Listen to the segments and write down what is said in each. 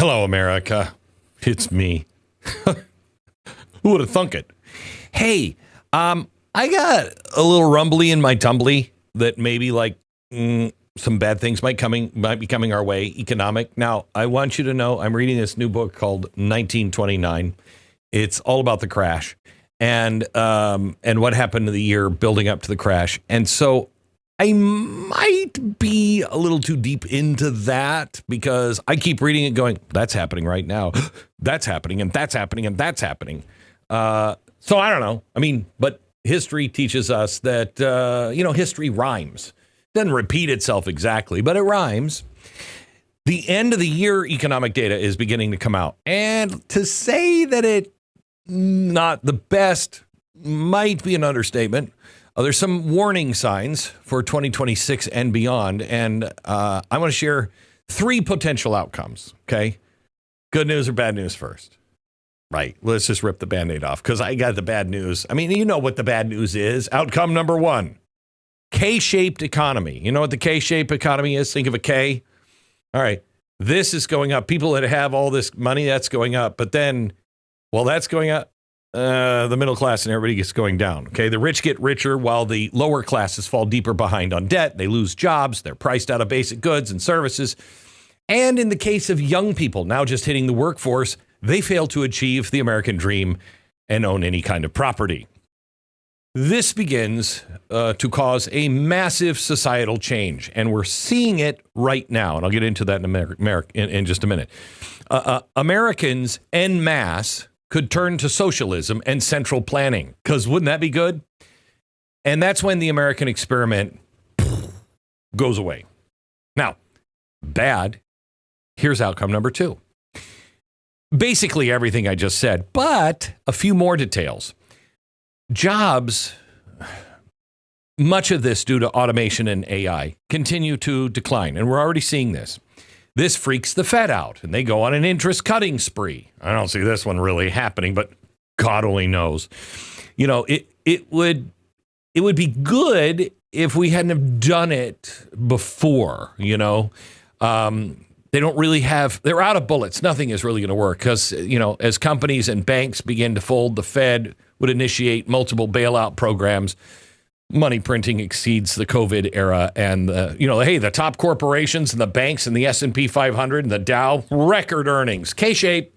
Hello, America. It's me. Who would have thunk it? Hey, I got a little rumbly in my tumbly that maybe some bad things might be coming our way, economic. Now, I want you to know I'm reading this new book called 1929. It's all about the crash and what happened to the year building up to the crash. And so I might be a little too deep into that because I keep reading it going, that's happening right now. That's happening and that's happening and that's happening. So I don't know. I mean, but history teaches us that, history rhymes. Doesn't repeat itself exactly, but it rhymes. The end of the year economic data is beginning to come out. And to say that it's not the best might be an understatement. There's some warning signs for 2026 and beyond. And I want to share 3 potential outcomes. Okay. Good news or bad news first. Right. Let's just rip the Band-Aid off because I got the bad news. I mean, you know what the bad news is. Outcome number 1, K-shaped economy. You know what the K-shaped economy is? Think of a K. All right. This is going up. People that have all this money, that's going up. But then, while that's going up, the middle class and everybody gets going down. Okay. The rich get richer while the lower classes fall deeper behind on debt. They lose jobs. They're priced out of basic goods and services. And in the case of young people now just hitting the workforce, they fail to achieve the American dream and own any kind of property. This begins to cause a massive societal change, and we're seeing it right now. And I'll get into that in just a minute. Americans en masse could turn to socialism and central planning, because wouldn't that be good? And that's when the American experiment goes away. Now, bad. Here's outcome number 2. Basically everything I just said, but a few more details. Jobs, much of this due to automation and AI, continue to decline, and we're already seeing this. This freaks the Fed out, and they go on an interest cutting spree. I don't see this one really happening, but God only knows. You know, it would be good if we hadn't have done it before, you know. They don't really they're out of bullets. Nothing is really going to work because, you know, as companies and banks begin to fold, the Fed would initiate multiple bailout programs. Money printing exceeds the COVID era. And, the top corporations and the banks and the S&P 500 and the Dow, record earnings. K-shape,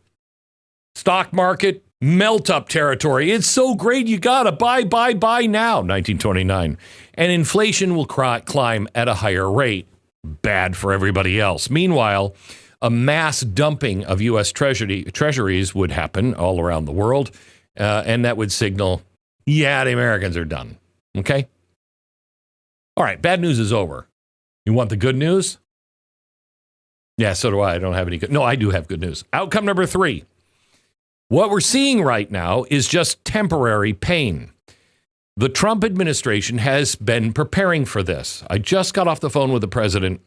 stock market, melt up territory. It's so great. You got to buy now. 1929. And inflation will climb at a higher rate. Bad for everybody else. Meanwhile, a mass dumping of U.S. treasuries would happen all around the world, and that would signal, the Americans are done. Okay? All right, bad news is over. You want the good news? Yeah, so do I. I don't have any good. No, I do have good news. Outcome number 3. What we're seeing right now is just temporary pain. The Trump administration has been preparing for this. I just got off the phone with the president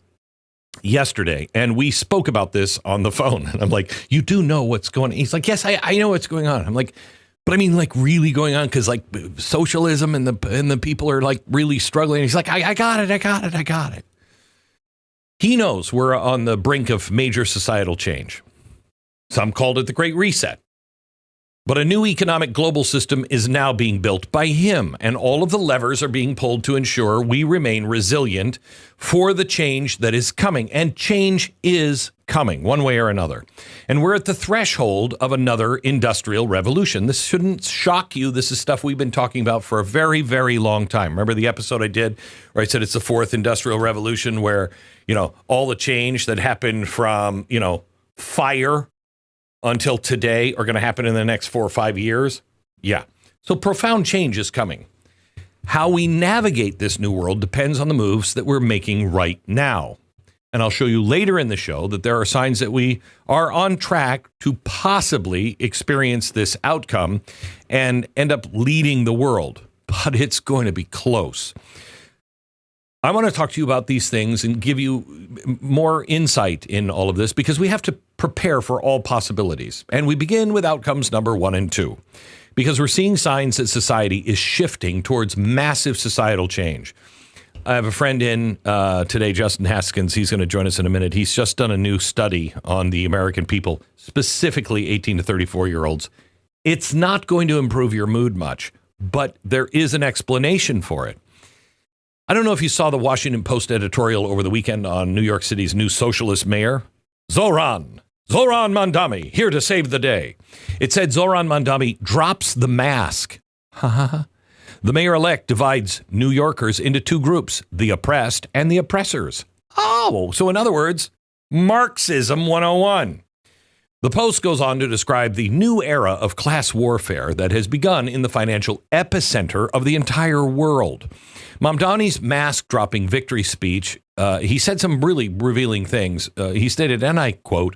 yesterday, and we spoke about this on the phone. And I'm like, you do know what's going on? He's like, yes, I know what's going on. I'm like, but I mean, like, really going on? Because, like, socialism and the people are, like, really struggling. He's like, I got it. He knows we're on the brink of major societal change. Some called it the Great Reset. But a new economic global system is now being built by him, and all of the levers are being pulled to ensure we remain resilient for the change that is coming. And change is coming, one way or another. And we're at the threshold of another industrial revolution. This shouldn't shock you. This is stuff we've been talking about for a very, very long time. Remember the episode I did where I said it's the 4th industrial revolution, where, you know, all the change that happened from, you know, fire until today are going to happen in the next 4 or 5 years? Yeah. So profound change is coming. How we navigate this new world depends on the moves that we're making right now. And I'll show you later in the show that there are signs that we are on track to possibly experience this outcome and end up leading the world. But it's going to be close. I want to talk to you about these things and give you more insight in all of this because we have to prepare for all possibilities. And we begin with outcomes number 1 and 2 because we're seeing signs that society is shifting towards massive societal change. I have a friend in today, Justin Haskins. He's going to join us in a minute. He's just done a new study on the American people, specifically 18 to 34-year-olds. It's not going to improve your mood much, but there is an explanation for it. I don't know if you saw the Washington Post editorial over the weekend on New York City's new socialist mayor, Zohran Mamdani, here to save the day. It said Zohran Mamdani drops the mask. The mayor-elect divides New Yorkers into two groups, the oppressed and the oppressors. Oh, so in other words, Marxism 101. The Post goes on to describe the new era of class warfare that has begun in the financial epicenter of the entire world. Mamdani's mask-dropping victory speech, he said some really revealing things. He stated, and I quote,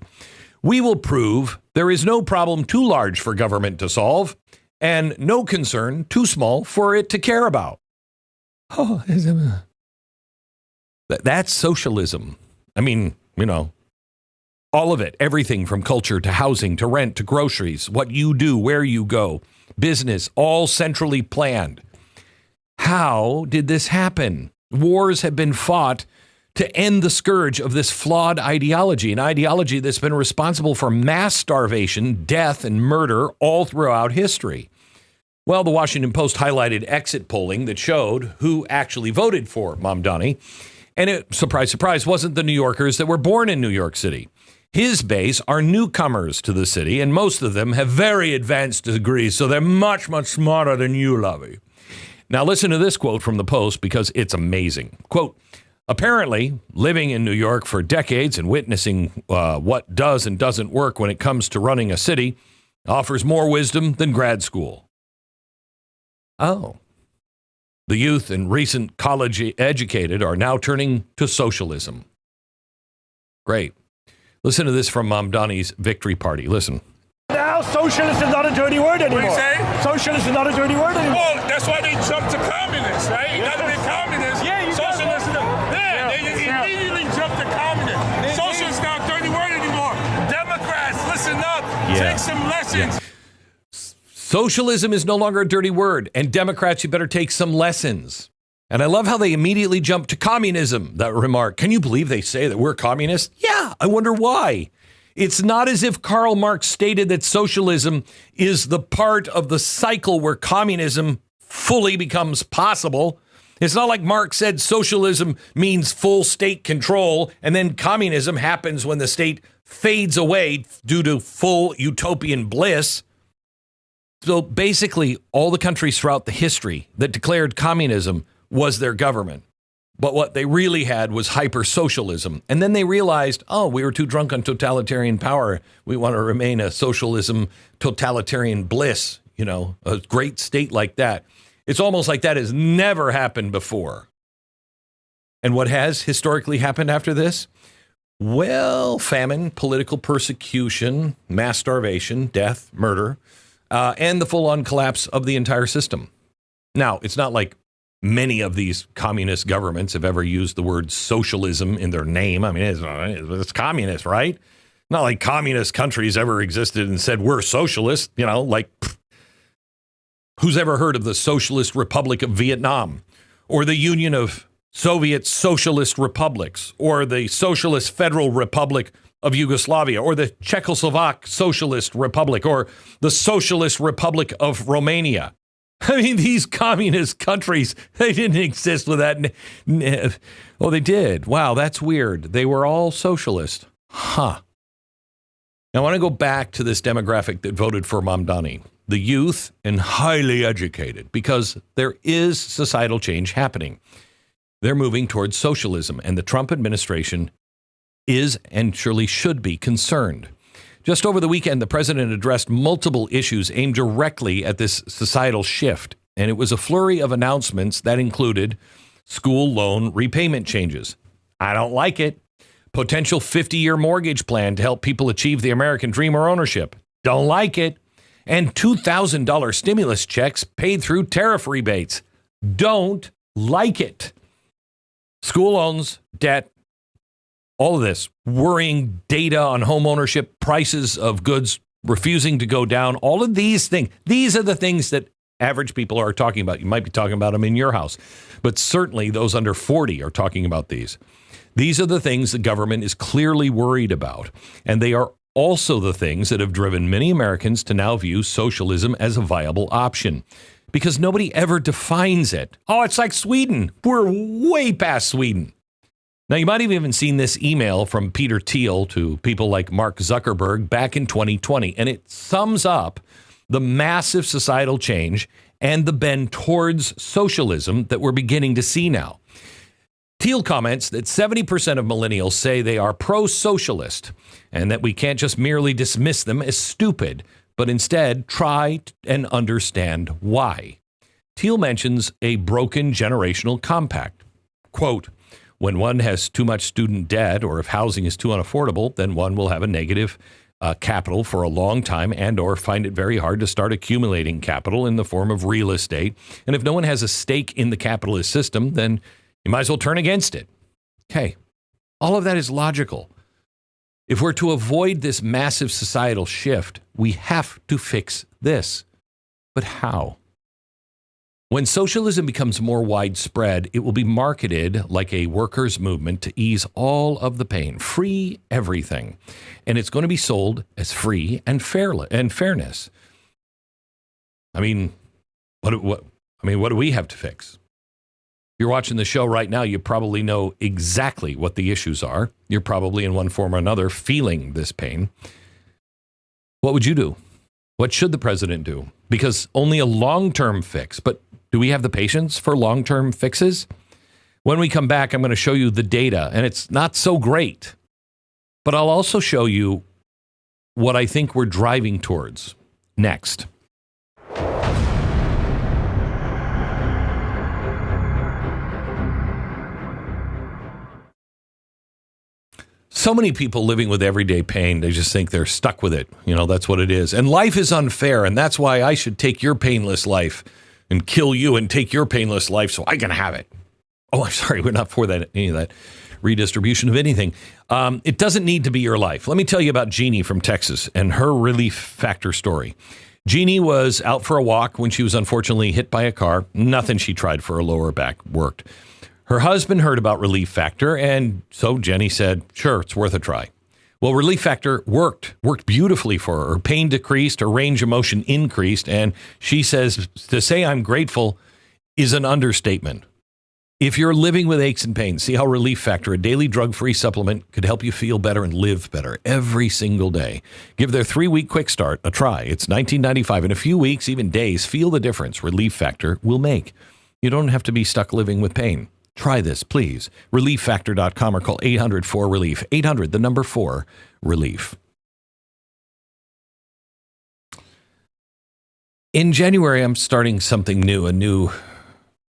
"We will prove there is no problem too large for government to solve and no concern too small for it to care about." Oh, that's socialism. I mean, you know, all of it, everything from culture to housing to rent to groceries, what you do, where you go, business, all centrally planned. How did this happen? Wars have been fought to end the scourge of this flawed ideology, an ideology that's been responsible for mass starvation, death, and murder all throughout history. Well, the Washington Post highlighted exit polling that showed who actually voted for Mamdani. And it, surprise, surprise, wasn't the New Yorkers that were born in New York City. His base are newcomers to the city, and most of them have very advanced degrees, so they're much, much smarter than you, Lovey. Now, listen to this quote from the Post because it's amazing. Quote, "Apparently, living in New York for decades and witnessing what does and doesn't work when it comes to running a city offers more wisdom than grad school." Oh. The youth and recent college educated are now turning to socialism. Great. Listen to this from Mamdani's victory party. Listen. Now, socialist is not a dirty word anymore. What do you say? Socialist is not a dirty word anymore. Well, that's why they jumped to communists, right? You got to be communist. Yeah, you socialist. They immediately jumped to communist. Socialist is not a dirty word anymore. Democrats, listen up. Take some lessons. Socialism is no longer a dirty word, and Democrats, you better take some lessons. And I love how they immediately jump to communism, that remark. Can you believe they say that we're communists? Yeah, I wonder why. It's not as if Karl Marx stated that socialism is the part of the cycle where communism fully becomes possible. It's not like Marx said socialism means full state control, and then communism happens when the state fades away due to full utopian bliss. So basically, all the countries throughout the history that declared communism was their government. But what they really had was hyper-socialism. And then they realized, oh, we were too drunk on totalitarian power. We want to remain a socialism, totalitarian bliss, you know, a great state like that. It's almost like that has never happened before. And what has historically happened after this? Well, famine, political persecution, mass starvation, death, murder, and the full-on collapse of the entire system. Now, it's not like many of these communist governments have ever used the word socialism in their name. I mean, it's communist, right? Not like communist countries ever existed and said, we're socialist, you know, like who's ever heard of the Socialist Republic of Vietnam or the Union of Soviet Socialist Republics or the Socialist Federal Republic of Yugoslavia or the Czechoslovak Socialist Republic or the Socialist Republic of Romania? I mean, these communist countries, they didn't exist with that. Oh, they did. Wow, that's weird. They were all socialist. Huh. Now, I want to go back to this demographic that voted for Mamdani, the youth and highly educated, because there is societal change happening. They're moving towards socialism, and the Trump administration is and surely should be concerned. Just over the weekend, the president addressed multiple issues aimed directly at this societal shift, and it was a flurry of announcements that included school loan repayment changes. I don't like it. Potential 50-year mortgage plan to help people achieve the American dream or ownership. Don't like it. And $2,000 stimulus checks paid through tariff rebates. Don't like it. School loans, debt, all of this, worrying data on home ownership, prices of goods refusing to go down, all of these things, these are the things that average people are talking about. You might be talking about them in your house, but certainly those under 40 are talking about these. These are the things the government is clearly worried about, and they are also the things that have driven many Americans to now view socialism as a viable option, because nobody ever defines it. Oh, it's like Sweden. We're way past Sweden. Now, you might have even seen this email from Peter Thiel to people like Mark Zuckerberg back in 2020, and it sums up the massive societal change and the bend towards socialism that we're beginning to see now. Thiel comments that 70% of millennials say they are pro-socialist and that we can't just merely dismiss them as stupid, but instead try and understand why. Thiel mentions a broken generational compact. Quote, when one has too much student debt or if housing is too unaffordable, then one will have a negative capital for a long time and or find it very hard to start accumulating capital in the form of real estate. And if no one has a stake in the capitalist system, then you might as well turn against it. Okay, all of that is logical. If we're to avoid this massive societal shift, we have to fix this. But how? When socialism becomes more widespread, it will be marketed like a workers' movement to ease all of the pain, free everything. And it's going to be sold as free and fairness. I mean, what do we have to fix? You're watching the show right now, you probably know exactly what the issues are. You're probably in one form or another feeling this pain. What would you do? What should the president do? Because only a long-term fix, but do we have the patience for long-term fixes? When we come back, I'm going to show you the data, and it's not so great. But I'll also show you what I think we're driving towards next. So many people living with everyday pain, they just think they're stuck with it. You know, that's what it is. And life is unfair, and that's why I should take your painless life and kill you and take your painless life so I can have it. Oh, I'm sorry, we're not for that, any of that redistribution of anything. It doesn't need to be your life. Let me tell you about Jeannie from Texas and her relief factor story. Jeannie was out for a walk when she was unfortunately hit by a car. Nothing she tried for her lower back worked. Her husband heard about Relief Factor, and so Jenny said, sure, it's worth a try. Well, Relief Factor worked beautifully for her. Her pain decreased, her range of motion increased, and she says to say I'm grateful is an understatement. If you're living with aches and pains, see how Relief Factor, a daily drug-free supplement, could help you feel better and live better every single day. Give their 3-week quick start a try. It's $19.95. In a few weeks, even days, feel the difference Relief Factor will make. You don't have to be stuck living with pain. Try this, please. ReliefFactor.com or call 800-4-RELIEF. 800, the number 4, RELIEF. In January, I'm starting something new, a new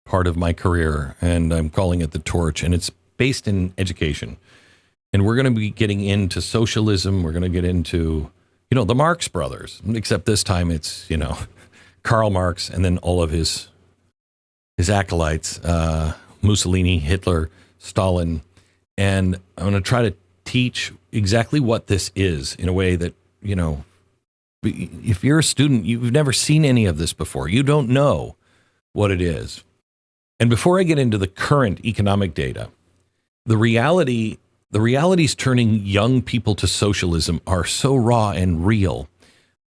part of my career, and I'm calling it The Torch, and it's based in education. And we're going to be getting into socialism. We're going to get into, the Marx brothers, except this time it's, Karl Marx and then all of his acolytes, Mussolini, Hitler, Stalin, and I'm going to try to teach exactly what this is in a way that, if you're a student, you've never seen any of this before. You don't know what it is. And before I get into the current economic data, the realities turning young people to socialism are so raw and real.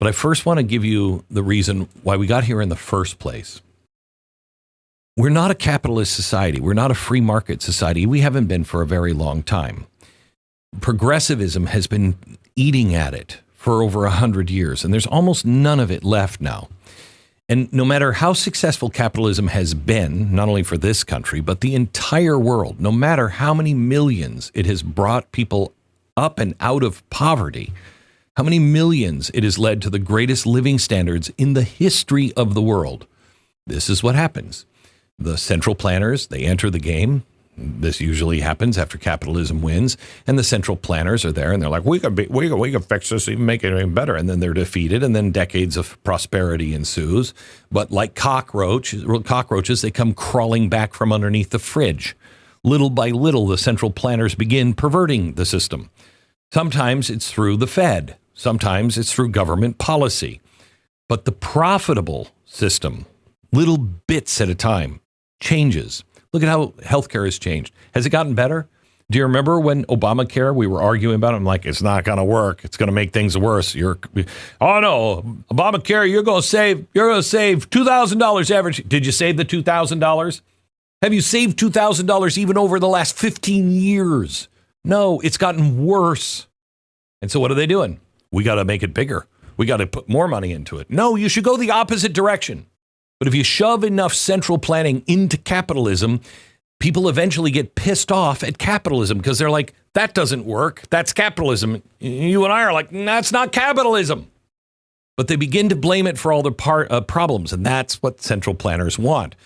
But I first want to give you the reason why we got here in the first place. We're not a capitalist society. We're not a free market society. We haven't been for a very long time. Progressivism has been eating at it for over 100 years, and there's almost none of it left now. And no matter how successful capitalism has been, not only for this country, but the entire world, no matter how many millions it has brought people up and out of poverty, how many millions it has led to the greatest living standards in the history of the world, this is what happens. The central planners, they enter the game. This usually happens after capitalism wins, and the central planners are there, and they're like, we can fix this, even make it even better. And then they're defeated, and then decades of prosperity ensues. But like cockroaches, they come crawling back from underneath the fridge. Little by little, the central planners begin perverting the system. Sometimes it's through the Fed. Sometimes it's through government policy. But the profitable system, little bits at a time, changes. Look at how healthcare has changed. Has it gotten better? Do you remember when Obamacare, we were arguing about it? I'm like, it's not going to work. It's going to make things worse. Oh no, Obamacare, you're going to save $2,000 average. Did you save the $2,000? Have you saved $2,000 even over the last 15 years? No, it's gotten worse. And so what are they doing? We got to make it bigger. We got to put more money into it. No, you should go the opposite direction. But if you shove enough central planning into capitalism, people eventually get pissed off at capitalism because they're like, that doesn't work. That's capitalism. You and I are like, that's not capitalism. But they begin to blame it for all their problems. And that's what central planners want.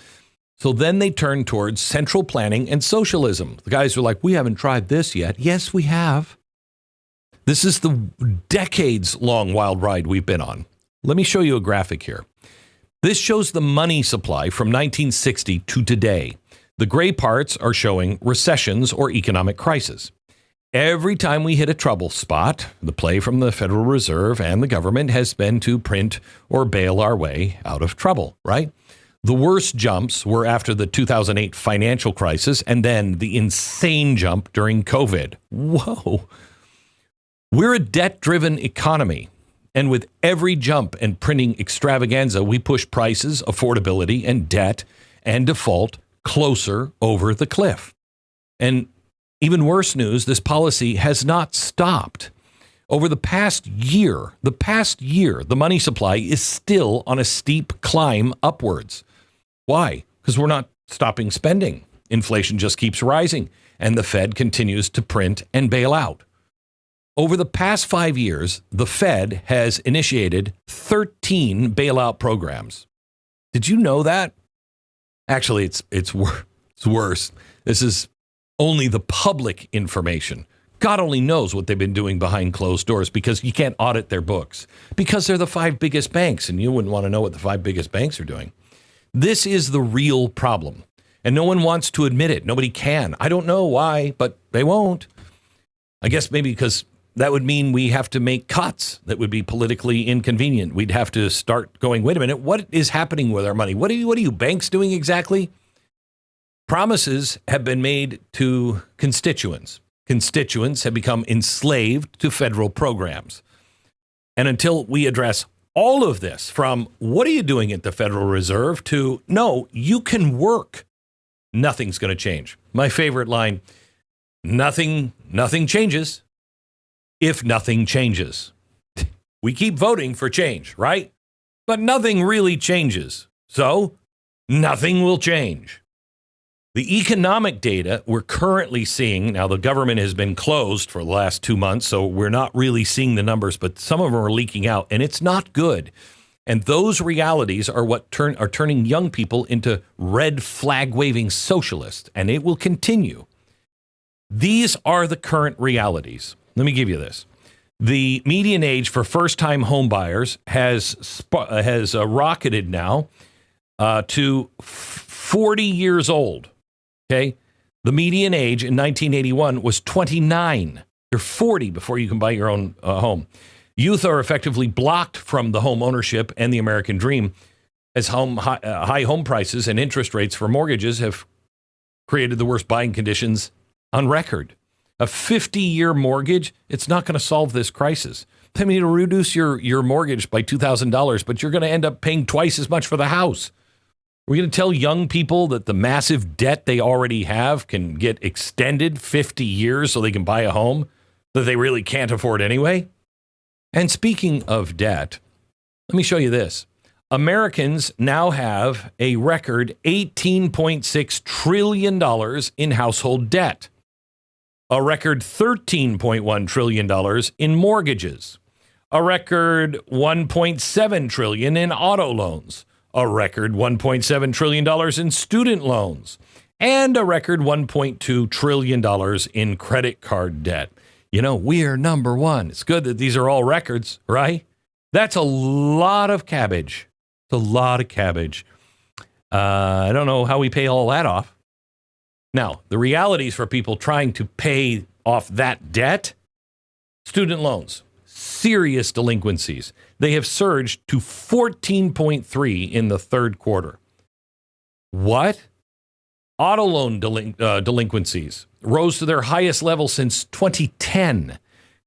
So then they turn towards central planning and socialism. The guys are like, we haven't tried this yet. Yes, we have. This is the decades-long wild ride we've been on. Let me show you a graphic here. This shows the money supply from 1960 to today. The gray parts are showing recessions or economic crisis. Every time we hit a trouble spot, the play from the Federal Reserve and the government has been to print or bail our way out of trouble, right? The worst jumps were after the 2008 financial crisis and then the insane jump during COVID. Whoa. We're a debt-driven economy, and with every jump and printing extravaganza, we push prices, affordability, and debt and default closer over the cliff. And even worse news, this policy has not stopped. Over the past year, the money supply is still on a steep climb upwards. Why? Because we're not stopping spending. Inflation just keeps rising, and the Fed continues to print and bail out. Over the past 5 years, the Fed has initiated 13 bailout programs. Did you know that? Actually, it's worse. This is only the public information. God only knows what they've been doing behind closed doors because you can't audit their books. Because they're the 5 biggest banks, and you wouldn't want to know what the 5 biggest banks are doing. This is the real problem, and no one wants to admit it. Nobody can. I don't know why, but they won't. I guess maybe because that would mean we have to make cuts that would be politically inconvenient. We'd have to start going, wait a minute, what is happening with our money? What are you banks doing exactly? Promises have been made to constituents. Constituents have become enslaved to federal programs. And until we address all of this, from what are you doing at the Federal Reserve to no, you can work, nothing's going to change. My favorite line, nothing changes if nothing changes. We keep voting for change, right? But nothing really changes. So nothing will change. The economic data we're currently seeing, now the government has been closed for the last 2 months, so we're not really seeing the numbers, but some of them are leaking out, and it's not good. And those realities are what are turning young people into red flag waving socialists, and it will continue. These are the current realities. Let me give you this. The median age for first-time home buyers has rocketed now to 40 years old. Okay, the median age in 1981 was 29. You're 40 before you can buy your own home. Youth are effectively blocked from the home ownership and the American dream, as high home prices and interest rates for mortgages have created the worst buying conditions on record. A 50-year mortgage, it's not going to solve this crisis. I mean, it'll reduce your mortgage by $2,000, but you're going to end up paying twice as much for the house. We're going to tell young people that the massive debt they already have can get extended 50 years so they can buy a home that they really can't afford anyway. And speaking of debt, let me show you this. Americans now have a record $18.6 trillion in household debt. A record $13.1 trillion in mortgages, a record $1.7 trillion in auto loans, a record $1.7 trillion in student loans, and a record $1.2 trillion in credit card debt. You know, we are number one. It's good that these are all records, right? That's a lot of cabbage. It's a lot of cabbage. I don't know how we pay all that off. Now, the realities for people trying to pay off that debt, student loans, serious delinquencies. They have surged to 14.3 in the third quarter. What? Auto loan delinquencies rose to their highest level since 2010.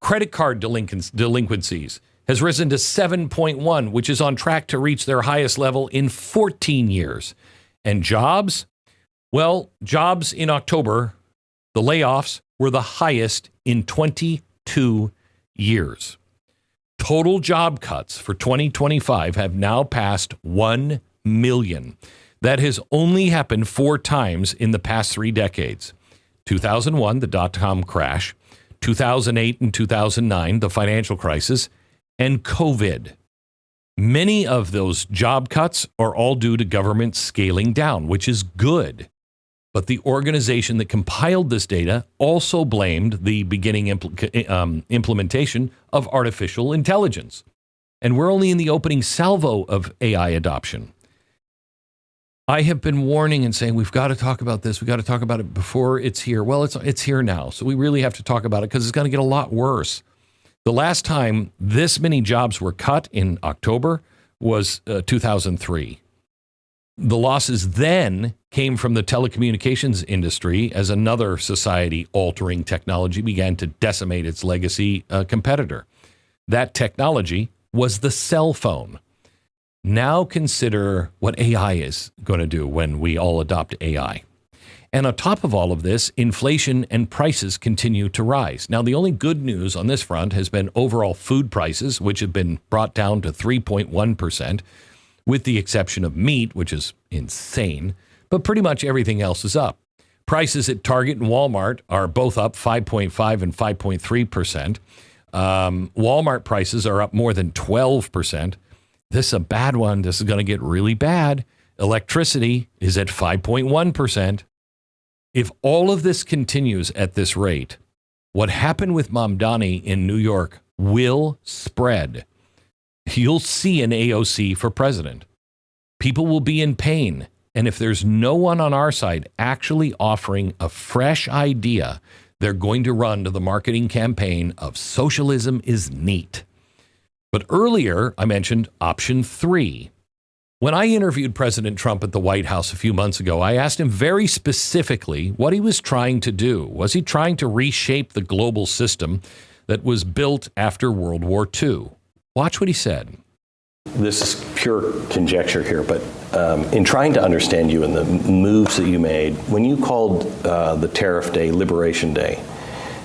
Credit card delinquencies has risen to 7.1, which is on track to reach their highest level in 14 years. And jobs? Well, jobs in October, the layoffs were the highest in 22 years. Total job cuts for 2025 have now passed 1 million. That has only happened 4 times in the past 3 decades. 2001, the dot-com crash, 2008 and 2009, the financial crisis, and COVID. Many of those job cuts are all due to government scaling down, which is good. But the organization that compiled this data also blamed the beginning implementation of artificial intelligence. And we're only in the opening salvo of AI adoption. I have been warning and saying, we've got to talk about this. We've got to talk about it before it's here. Well, it's here now. So we really have to talk about it because it's going to get a lot worse. The last time this many jobs were cut in October was 2003. The losses then came from the telecommunications industry as another society-altering technology began to decimate its legacy competitor. That technology was the cell phone. Now consider what AI is going to do when we all adopt AI. And on top of all of this, inflation and prices continue to rise. Now, the only good news on this front has been overall food prices, which have been brought down to 3.1%, with the exception of meat, which is insane. But pretty much everything else is up. Prices at Target and Walmart are both up 5.5 and 5.3%. Walmart prices are up more than 12%. This is a bad one. This is going to get really bad. Electricity is at 5.1%. If all of this continues at this rate, what happened with Mamdani in New York will spread. You'll see an AOC for president. People will be in pain. And if there's no one on our side actually offering a fresh idea, they're going to run to the marketing campaign of socialism is neat. But earlier, I mentioned option 3. When I interviewed President Trump at the White House a few months ago, I asked him very specifically what he was trying to do. Was he trying to reshape the global system that was built after World War II? Watch what he said. This is pure conjecture here, but in trying to understand you and the moves that you made, when you called the Tariff Day Liberation Day,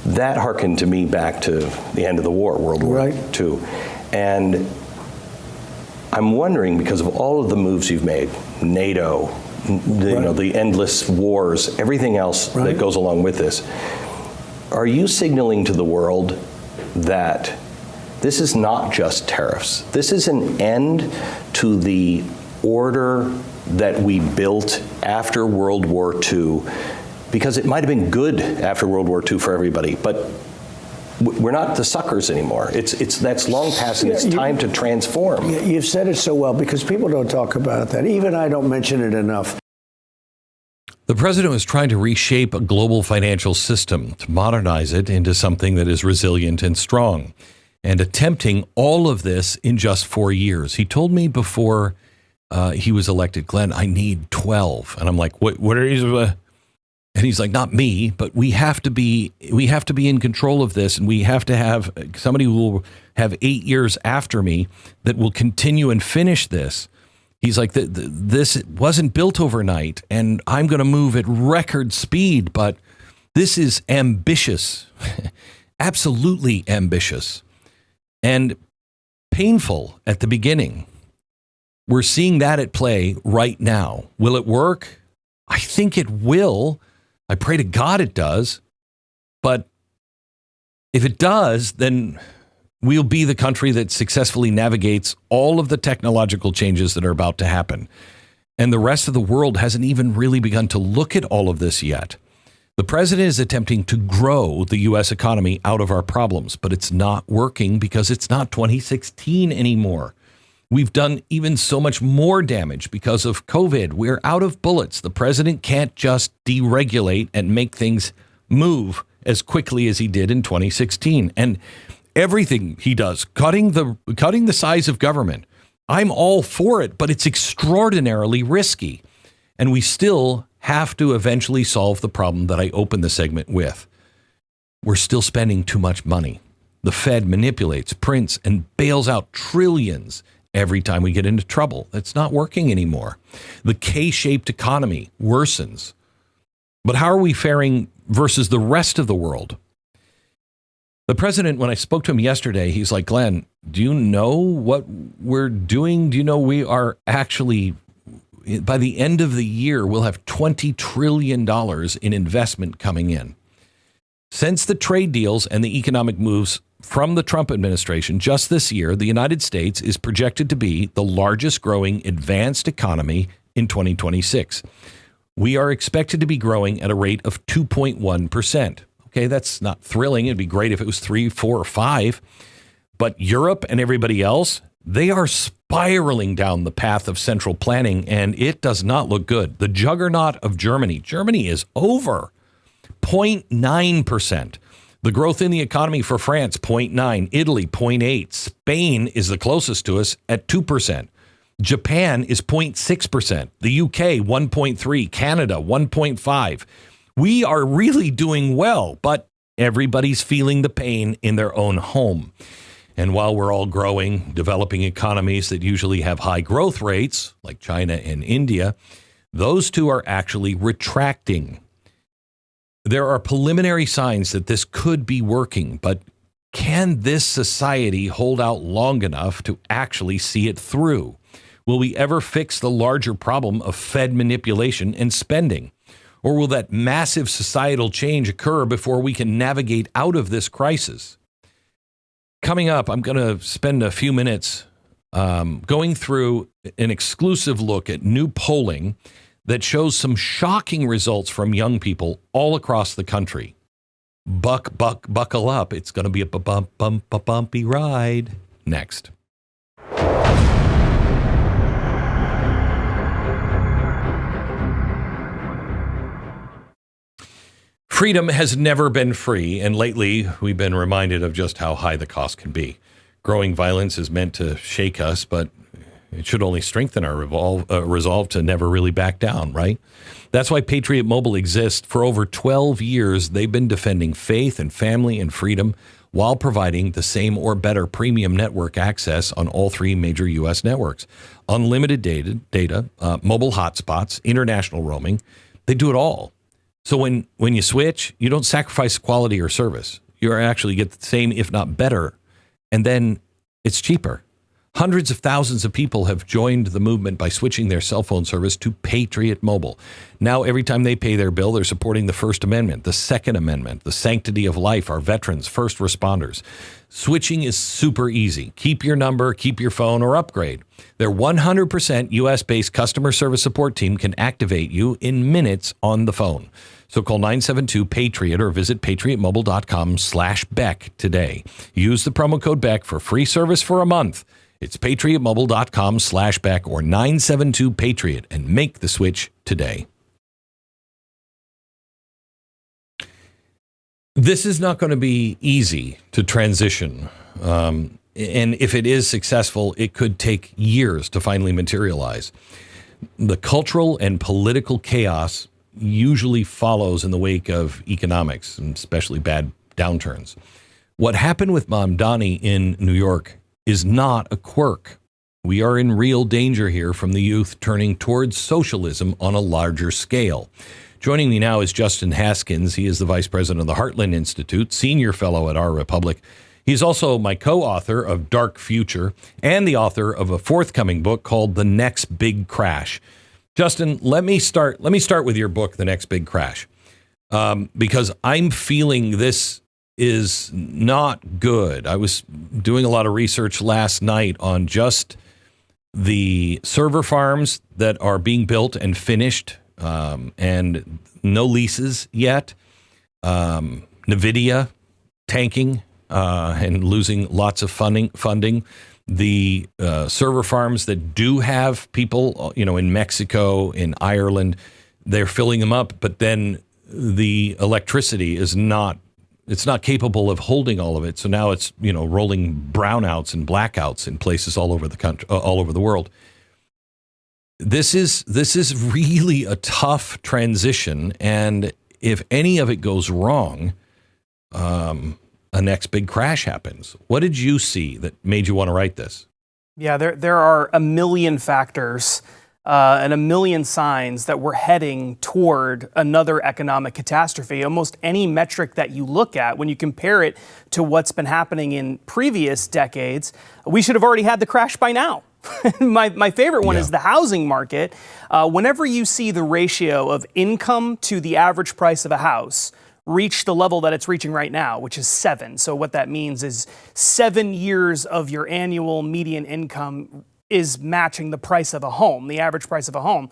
that harkened to me back to the end of the war, World War II. And I'm wondering, because of all of the moves you've made, NATO, the endless wars, everything else that goes along with this, are you signaling to the world that this is not just tariffs? This is an end to the order that we built after World War II, because it might have been good after World War II for everybody, but we're not the suckers anymore. That's long past, and it's time to transform. You've said it so well, because people don't talk about that. Even I don't mention it enough. The president was trying to reshape a global financial system to modernize it into something that is resilient and strong, and attempting all of this in just 4 years. He told me before he was elected, Glenn, I need 12. And I'm like, what are you? And he's like, not me, but we have to be in control of this, and we have to have somebody who will have 8 years after me that will continue and finish this. He's like, this wasn't built overnight, and I'm going to move at record speed, but this is ambitious, absolutely ambitious, and painful at the beginning. We're seeing that at play right now. Will it work? I think it will. I pray to God it does. But if it does, then we'll be the country that successfully navigates all of the technological changes that are about to happen. And the rest of the world hasn't even really begun to look at all of this yet. The president is attempting to grow the U.S. economy out of our problems, but it's not working because it's not 2016 anymore. We've done even so much more damage because of COVID. We're out of bullets. The president can't just deregulate and make things move as quickly as he did in 2016. And everything he does, cutting the size of government, I'm all for it, but it's extraordinarily risky. And we still have to eventually solve the problem that I opened the segment with. We're still spending too much money. The Fed manipulates, prints, and bails out trillions every time we get into trouble. That's not working anymore. The K-shaped economy worsens. But how are we faring versus the rest of the world? The president, when I spoke to him yesterday, he's like, Glenn, do you know what we're doing? Do you know we are actually, by the end of the year, we'll have $20 trillion in investment coming in. Since the trade deals and the economic moves from the Trump administration just this year, the United States is projected to be the largest growing advanced economy in 2026. We are expected to be growing at a rate of 2.1%. Okay, that's not thrilling. It'd be great if it was 3, 4, or 5. But Europe and everybody else, they are spiraling down the path of central planning, and it does not look good. The juggernaut of Germany is over. 0.9%. The growth in the economy for France, 0.9. Italy, 0.8. Spain is the closest to us at 2%. Japan is 0.6%. The UK, 1.3. Canada, 1.5. We are really doing well, but everybody's feeling the pain in their own home. And while we're all growing, developing economies that usually have high growth rates, like China and India, those two are actually retracting. There are preliminary signs that this could be working, but can this society hold out long enough to actually see it through? Will we ever fix the larger problem of Fed manipulation and spending? Or will that massive societal change occur before we can navigate out of this crisis? Coming up, I'm going to spend a few minutes going through an exclusive look at new polling that shows some shocking results from young people all across the country. Buckle up. It's going to be a bumpy ride. Next. Freedom has never been free, and lately we've been reminded of just how high the cost can be. Growing violence is meant to shake us, but it should only strengthen our resolve to never really back down, right? That's why Patriot Mobile exists. For over 12 years, they've been defending faith and family and freedom while providing the same or better premium network access on all 3 major U.S. networks. Unlimited data, mobile hotspots, international roaming. They do it all. So when you switch, you don't sacrifice quality or service. You actually get the same, if not better, and then it's cheaper. Hundreds of thousands of people have joined the movement by switching their cell phone service to Patriot Mobile. Now, every time they pay their bill, they're supporting the First Amendment, the Second Amendment, the sanctity of life, our veterans, first responders. Switching is super easy. Keep your number, keep your phone, or upgrade. Their 100% U.S.-based customer service support team can activate you in minutes on the phone. So call 972-PATRIOT or visit patriotmobile.com/Beck today. Use the promo code Beck for free service for a month. It's patriotmobile.com/Beck or 972-PATRIOT and make the switch today. This is not going to be easy to transition. And if it is successful, it could take years to finally materialize. The cultural and political chaos usually follows in the wake of economics, and especially bad downturns. What happened with Mamdani in New York is not a quirk. We are in real danger here from the youth turning towards socialism on a larger scale. Joining me now is Justin Haskins. He is the vice president of the Heartland Institute, senior fellow at Our Republic. He's also my co-author of Dark Future and the author of a forthcoming book called The Next Big Crash. Justin, let me start with your book, The Next Big Crash, because I'm feeling this is not good. I was doing a lot of research last night on just the server farms that are being built and finished, and no leases yet. NVIDIA tanking and losing lots of funding. The server farms that do have people, in Mexico, in Ireland, they're filling them up, but then the electricity is not capable of holding all of it. So now it's, rolling brownouts and blackouts in places all over the country, all over the world. this is really a tough transition, and if any of it goes wrong, a next big crash happens. What did you see that made you want to write this? Yeah, there are a million factors and a million signs that we're heading toward another economic catastrophe. Almost any metric that you look at, when you compare it to what's been happening in previous decades, we should have already had the crash by now. My favorite one is the housing market. Whenever you see the ratio of income to the average price of a house reach the level that it's reaching right now, which is 7. So what that means is 7 years of your annual median income is matching the price of a home, the average price of a home.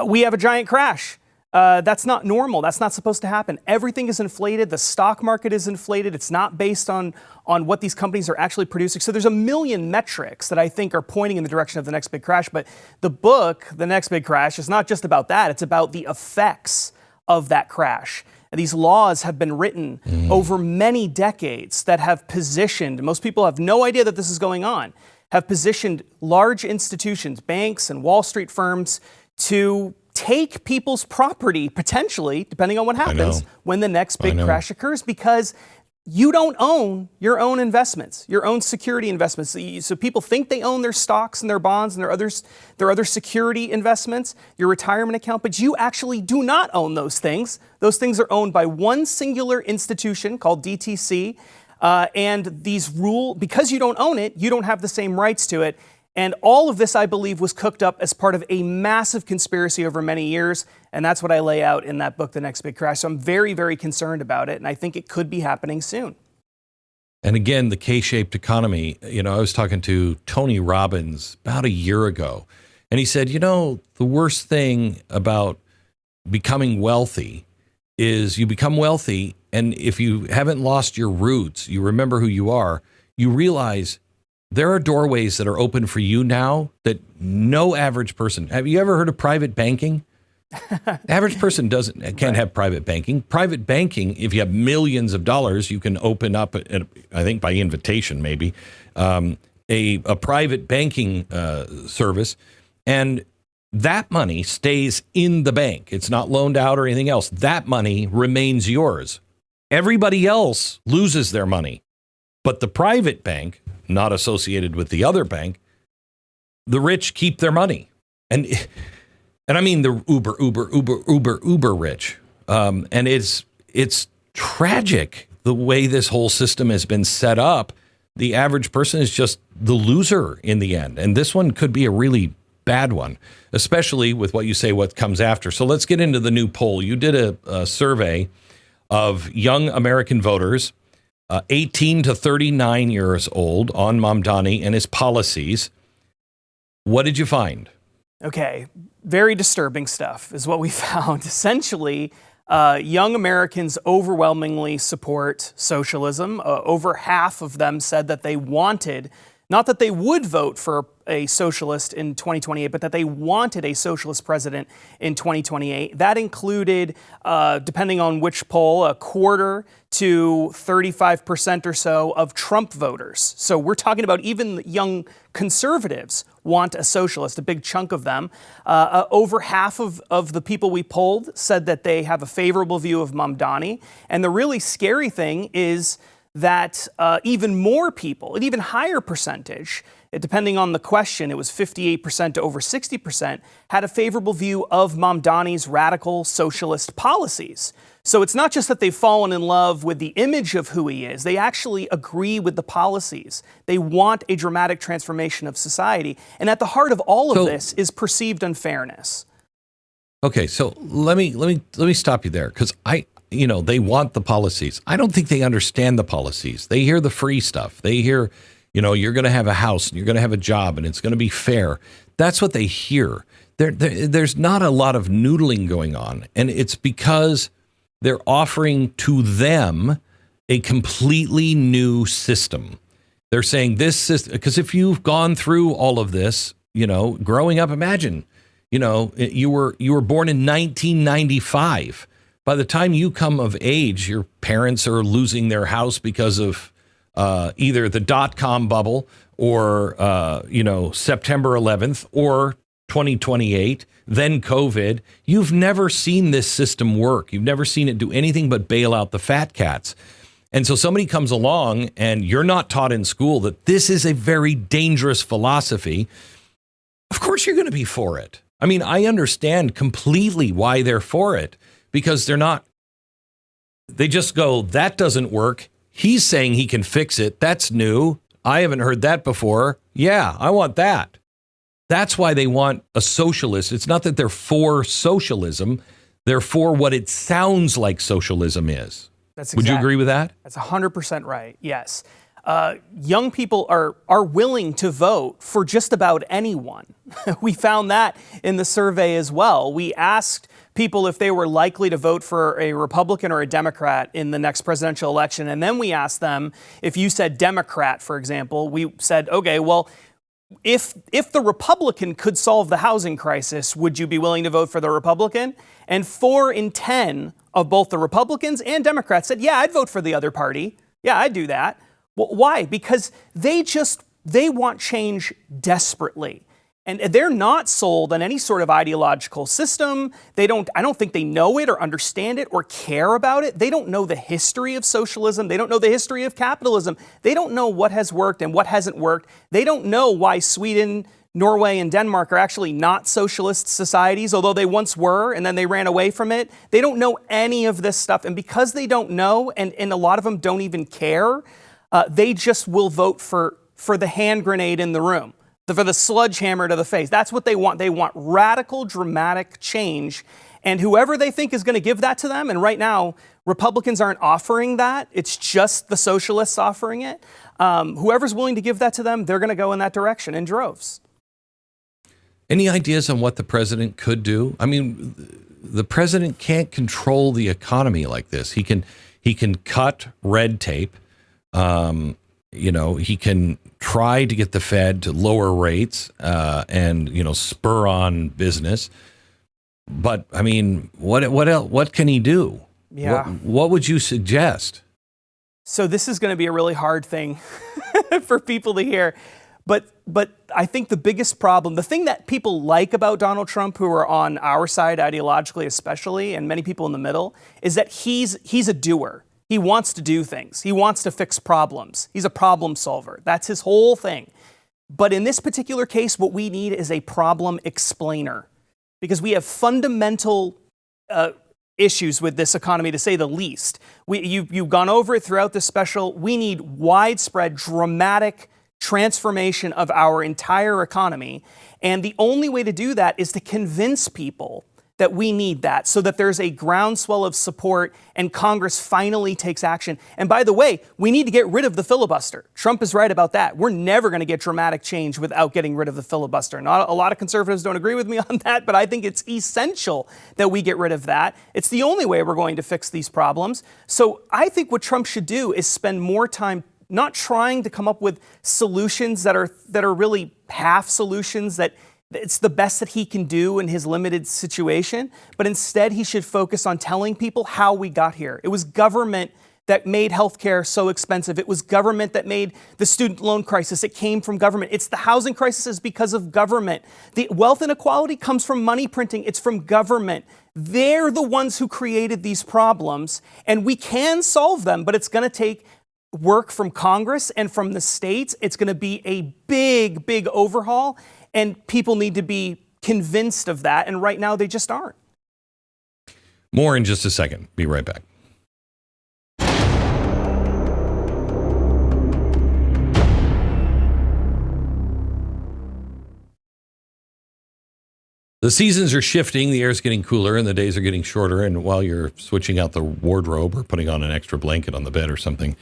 We have a giant crash. That's not normal. That's not supposed to happen. Everything is inflated. The stock market is inflated. It's not based on what these companies are actually producing. So there's a million metrics that I think are pointing in the direction of the next big crash. But the book, The Next Big Crash, is not just about that. It's about the effects of that crash. These laws have been written over many decades that have positioned, most people have no idea that this is going on, have positioned large institutions, banks and Wall Street firms to take people's property, potentially, depending on what happens, when the next big crash occurs, because you don't own your own investments, your own security investments. So people think they own their stocks and their bonds and their other security investments, your retirement account, but you actually do not own those things. Those things are owned by one singular institution called DTC, and because you don't own it, you don't have the same rights to it. And all of this, I believe, was cooked up as part of a massive conspiracy over many years. And that's what I lay out in that book, The Next Big Crash. So I'm very, very concerned about it. And I think it could be happening soon. And again, the K-shaped economy, I was talking to Tony Robbins about a year ago. And he said, the worst thing about becoming wealthy is you become wealthy. And if you haven't lost your roots, you remember who you are, you realize there are doorways that are open for you now that no average person. Have you ever heard of private banking? Average person can't have private banking. Private banking, if you have millions of dollars, you can open up, I think by invitation maybe, a private banking service, and that money stays in the bank. It's not loaned out or anything else. That money remains yours. Everybody else loses their money, but the private bank, not associated with the other bank, the rich keep their money. And I mean the uber rich. And it's tragic the way this whole system has been set up. The average person is just the loser in the end. And this one could be a really bad one, especially with what you say, what comes after. So let's get into the new poll. You did a survey of young American voters, 18 to 39 years old, on Mamdani and his policies. What did you find? Okay, very disturbing stuff is what we found. Essentially, young Americans overwhelmingly support socialism. Over half of them said that they wanted, not that they would vote for a socialist in 2028, but that they wanted a socialist president in 2028. That included, depending on which poll, a quarter to 35% or so of Trump voters. So we're talking about even young conservatives want a socialist, a big chunk of them. Over half of the people we polled said that they have a favorable view of Mamdani. And the really scary thing is that even more people, an even higher percentage, depending on the question, it was 58% to over 60%, had a favorable view of Mamdani's radical socialist policies. So it's not just that they've fallen in love with the image of who he is, they actually agree with the policies. They want a dramatic transformation of society. And at the heart of all of this is perceived unfairness. Okay, so let me stop you there, because they want the policies. I don't think they understand the policies. They hear the free stuff. They hear, you're going to have a house and you're going to have a job and it's going to be fair. That's what they hear. There's not a lot of noodling going on. And it's because they're offering to them a completely new system. They're saying this system, because if you've gone through all of this, growing up, imagine, you were born in 1995. By the time you come of age, your parents are losing their house because of either the dot-com bubble or, September 11th or 2028, then COVID. You've never seen this system work. You've never seen it do anything but bail out the fat cats. And so somebody comes along and you're not taught in school that this is a very dangerous philosophy. Of course, you're going to be for it. I mean, I understand completely why they're for it, because they just go, that doesn't work. He's saying he can fix it. That's new. I haven't heard that before. Yeah, I want that. That's why they want a socialist. It's not that they're for socialism. They're for what it sounds like socialism is. Would you agree with that? That's 100% right. Yes. Young people are willing to vote for just about anyone. We found that in the survey as well. We asked people if they were likely to vote for a Republican or a Democrat in the next presidential election. And then we asked them, if you said Democrat, for example, we said, okay, well, if the Republican could solve the housing crisis, would you be willing to vote for the Republican? And 4 in 10 of both the Republicans and Democrats said, yeah, I'd vote for the other party. Yeah, I'd do that. Well, why? Because they want change desperately. And they're not sold on any sort of ideological system. I don't think they know it or understand it or care about it. They don't know the history of socialism. They don't know the history of capitalism. They don't know what has worked and what hasn't worked. They don't know why Sweden, Norway, and Denmark are actually not socialist societies, although they once were, and then they ran away from it. They don't know any of this stuff. And because they don't know, and a lot of them don't even care, they just will vote for the hand grenade in the room, for the sledgehammer to the face. That's what they want. They want radical, dramatic change. And whoever they think is going to give that to them, and right now, Republicans aren't offering that. It's just the socialists offering it. Whoever's willing to give that to them, they're going to go in that direction in droves. Any ideas on what the president could do? I mean, the president can't control the economy like this. He can cut red tape. He can try to get the Fed to lower rates and spur on business. But I mean, what else? What can he do? Yeah. What would you suggest? So this is going to be a really hard thing for people to hear. But I think the biggest problem, the thing that people like about Donald Trump, who are on our side ideologically especially, and many people in the middle, is that he's a doer. He wants to do things. He wants to fix problems. He's a problem solver. That's his whole thing. But in this particular case, what we need is a problem explainer, because we have fundamental issues with this economy, to say the least. You've gone over it throughout this special. We need widespread, dramatic transformation of our entire economy. And the only way to do that is to convince people that we need that, so that there's a groundswell of support and Congress finally takes action. And by the way, we need to get rid of the filibuster. Trump is right about that. We're never going to get dramatic change without getting rid of the filibuster. Not a lot of conservatives don't agree with me on that, but I think it's essential that we get rid of that. It's the only way we're going to fix these problems. So I think what Trump should do is spend more time not trying to come up with solutions that are really half solutions, that it's the best that he can do in his limited situation, but instead he should focus on telling people how we got here. It was government that made healthcare so expensive. It was government that made the student loan crisis. It came from government. It's the housing crisis is because of government. The wealth inequality comes from money printing. It's from government. They're the ones who created these problems, and we can solve them, but it's going to take work from Congress and from the states. It's going to be a big, big overhaul, and people need to be convinced of that. And right now, they just aren't. More in just a second. Be right back. The seasons are shifting, the air's getting cooler, and the days are getting shorter. And while you're switching out the wardrobe or putting on an extra blanket on the bed or something,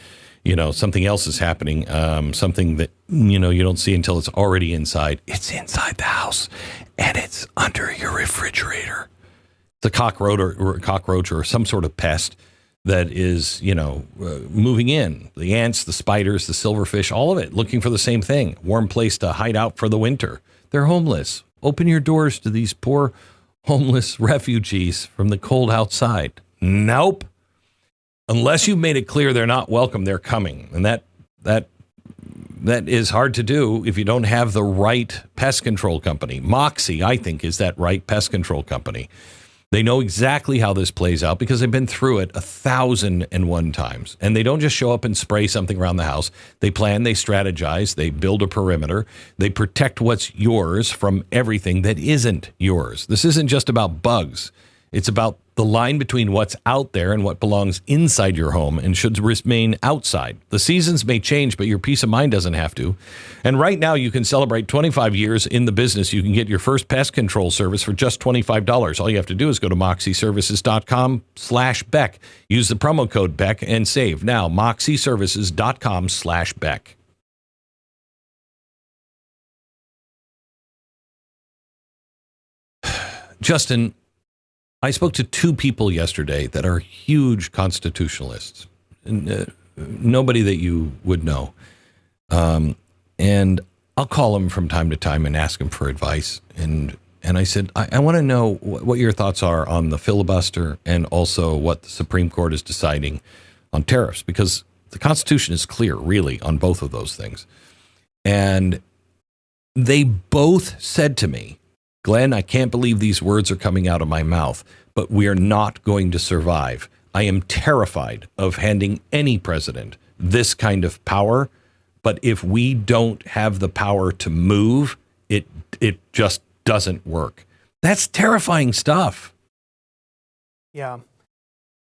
something else is happening, something that, you don't see until it's already inside. It's inside the house, and it's under your refrigerator. It's a cockroach or some sort of pest that is, moving in. The ants, the spiders, the silverfish, all of it looking for the same thing. Warm place to hide out for the winter. They're homeless. Open your doors to these poor homeless refugees from the cold outside. Nope. Unless you've made it clear they're not welcome, they're coming. And that that is hard to do if you don't have the right pest control company. Moxie, I think, is that right pest control company. They know exactly how this plays out because they've been through it 1,001 times. And they don't just show up and spray something around the house. They plan, they strategize, they build a perimeter. They protect what's yours from everything that isn't yours. This isn't just about bugs. It's about the line between what's out there and what belongs inside your home and should remain outside. The seasons may change, but your peace of mind doesn't have to. And right now, you can celebrate 25 years in the business. You can get your first pest control service for just $25. All you have to do is go to moxieservices.com/Beck. Use the promo code Beck and save. Now, moxieservices.com/Beck. Justin, I spoke to two people yesterday that are huge constitutionalists, nobody that you would know. And I'll call them from time to time and ask them for advice. And I said, I want to know what your thoughts are on the filibuster and also what the Supreme Court is deciding on tariffs, because the Constitution is clear, really, on both of those things. And they both said to me, Glenn, I can't believe these words are coming out of my mouth, but we are not going to survive. I am terrified of handing any president this kind of power, but if we don't have the power to move, it just doesn't work. That's terrifying stuff. Yeah.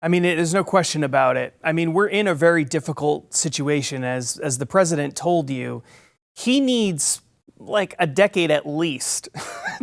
I mean, there's no question about it. I mean, we're in a very difficult situation, as the president told you. He needs like a decade at least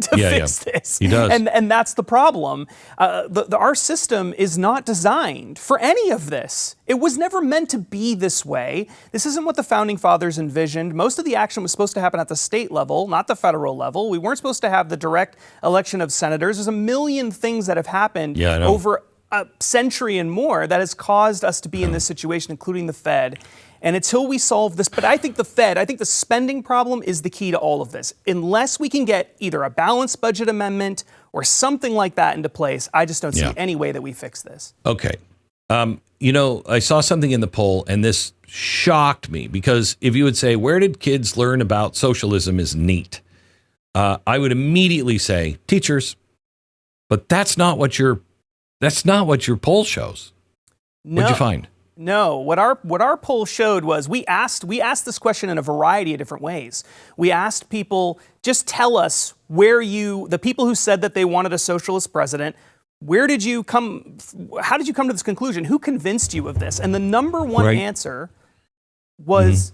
to fix this. He does. And that's the problem. Our system is not designed for any of this. It was never meant to be this way. This isn't what the founding fathers envisioned. Most of the action was supposed to happen at the state level, not the federal level. We weren't supposed to have the direct election of senators. There's a million things that have happened over a century and more that has caused us to be in this situation, including the Fed. And until we solve this, but I think the spending problem is the key to all of this. Unless we can get either a balanced budget amendment or something like that into place, I just don't see any way that we fix this. Okay. I saw something in the poll, and this shocked me, because if you would say, where did kids learn about socialism is neat? I would immediately say teachers, but that's not what your poll shows. No. What'd you find? No, what our poll showed was we asked this question in a variety of different ways. We asked people, just tell us the people who said that they wanted a socialist president, how did you come to this conclusion? Who convinced you of this? And the number one answer was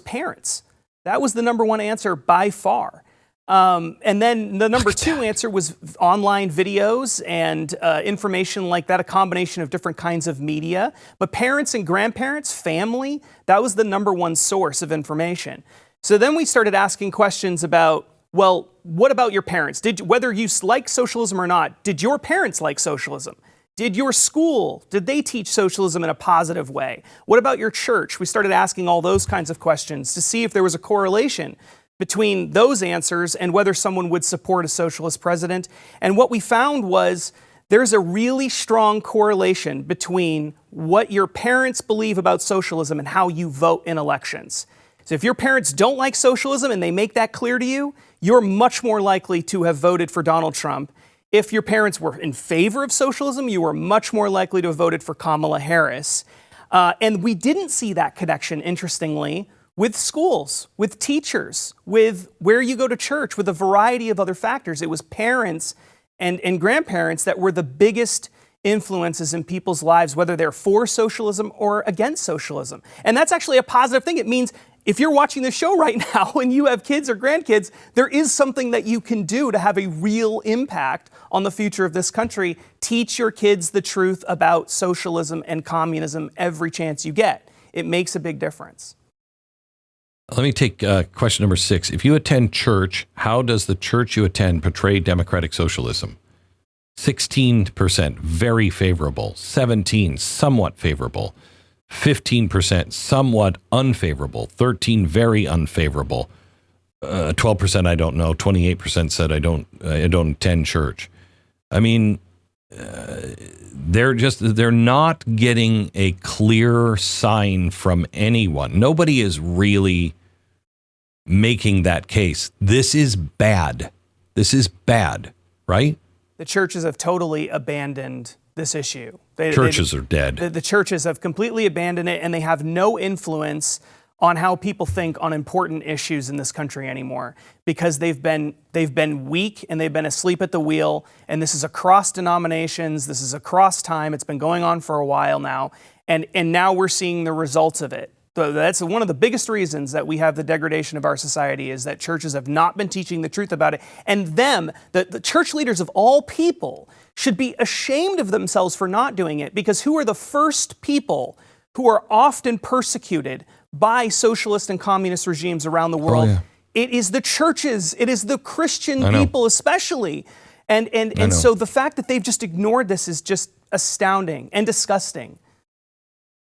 parents. That was the number one answer by far. And then the number two answer was online videos and information like that, a combination of different kinds of media. But parents and grandparents, family, that was the number one source of information. So then we started asking questions about, well, what about your parents? Whether you like socialism or not, did your parents like socialism? Did your school, did they teach socialism in a positive way? What about your church? We started asking all those kinds of questions to see if there was a correlation between those answers and whether someone would support a socialist president. And what we found was there's a really strong correlation between what your parents believe about socialism and how you vote in elections. So if your parents don't like socialism and they make that clear to you, you're much more likely to have voted for Donald Trump. If your parents were in favor of socialism, you were much more likely to have voted for Kamala Harris. And we didn't see that connection, interestingly, with schools, with teachers, with where you go to church, with a variety of other factors. It was parents and grandparents that were the biggest influences in people's lives, whether they're for socialism or against socialism. And that's actually a positive thing. It means if you're watching this show right now and you have kids or grandkids, there is something that you can do to have a real impact on the future of this country. Teach your kids the truth about socialism and communism every chance you get. It makes a big difference. Let me take question number 6. If you attend church, how does the church you attend portray democratic socialism? 16%, very favorable. 17%, somewhat favorable. 15%, somewhat unfavorable. 13%, very unfavorable. 12%, I don't know. 28% said I don't attend church. I mean, they're not getting a clear sign from anyone. Nobody is really making that case. This is bad. This is bad, right? The churches have totally abandoned this issue. Churches are dead. The churches have completely abandoned it, and they have no influence on how people think on important issues in this country anymore, because they've been weak and they've been asleep at the wheel. And this is across denominations. This is across time. It's been going on for a while now, and now we're seeing the results of it. So that's one of the biggest reasons that we have the degradation of our society, is that churches have not been teaching the truth about it. And the church leaders of all people should be ashamed of themselves for not doing it, because who are the first people who are often persecuted by socialist and communist regimes around the world? It is the churches. It is the Christian people especially. And so the fact that they've just ignored this is just astounding and disgusting.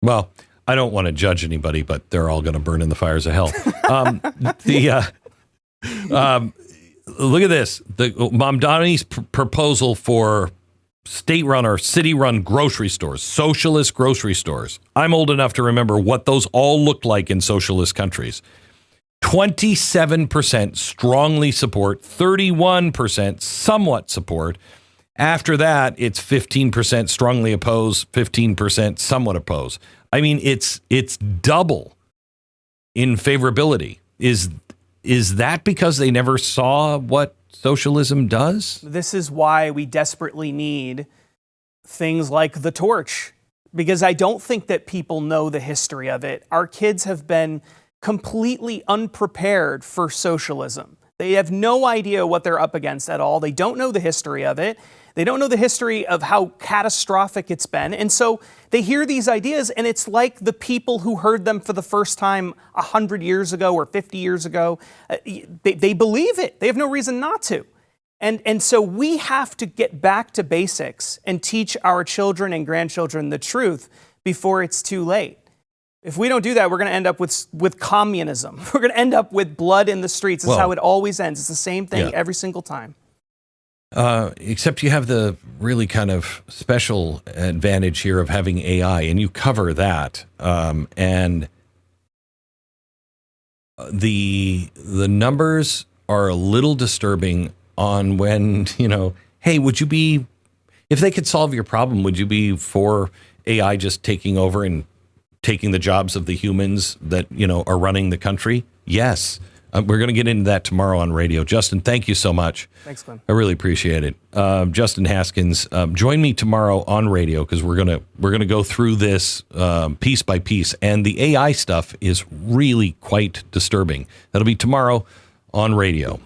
Well, I don't want to judge anybody, but they're all going to burn in the fires of hell. Look at this. The Mamdani's proposal for state-run or city-run grocery stores, socialist grocery stores. I'm old enough to remember what those all looked like in socialist countries. 27% strongly support, 31% somewhat support. After that, it's 15% strongly oppose, 15% somewhat oppose. I mean, it's double in favorability. Is that because they never saw what socialism does? This is why we desperately need things like the torch, because I don't think that people know the history of it. Our kids have been completely unprepared for socialism. They have no idea what they're up against at all. They don't know the history of it. They don't know the history of how catastrophic it's been. And so they hear these ideas, and it's like the people who heard them for the first time 100 years ago or 50 years ago, they believe it. They have no reason not to. And so we have to get back to basics and teach our children and grandchildren the truth before it's too late. If we don't do that, we're going to end up with communism. We're going to end up with blood in the streets. That's how it always ends. It's the same thing every single time. Except you have the really kind of special advantage here of having AI, and you cover that. And the numbers are a little disturbing on when, hey, would you be, if they could solve your problem, would you be for AI just taking over and taking the jobs of the humans that, are running the country? Yes. We're going to get into that tomorrow on radio. Justin, thank you so much. Thanks, Glenn. I really appreciate it. Justin Haskins, join me tomorrow on radio, because we're gonna go through this piece by piece, and the AI stuff is really quite disturbing. That'll be tomorrow on radio.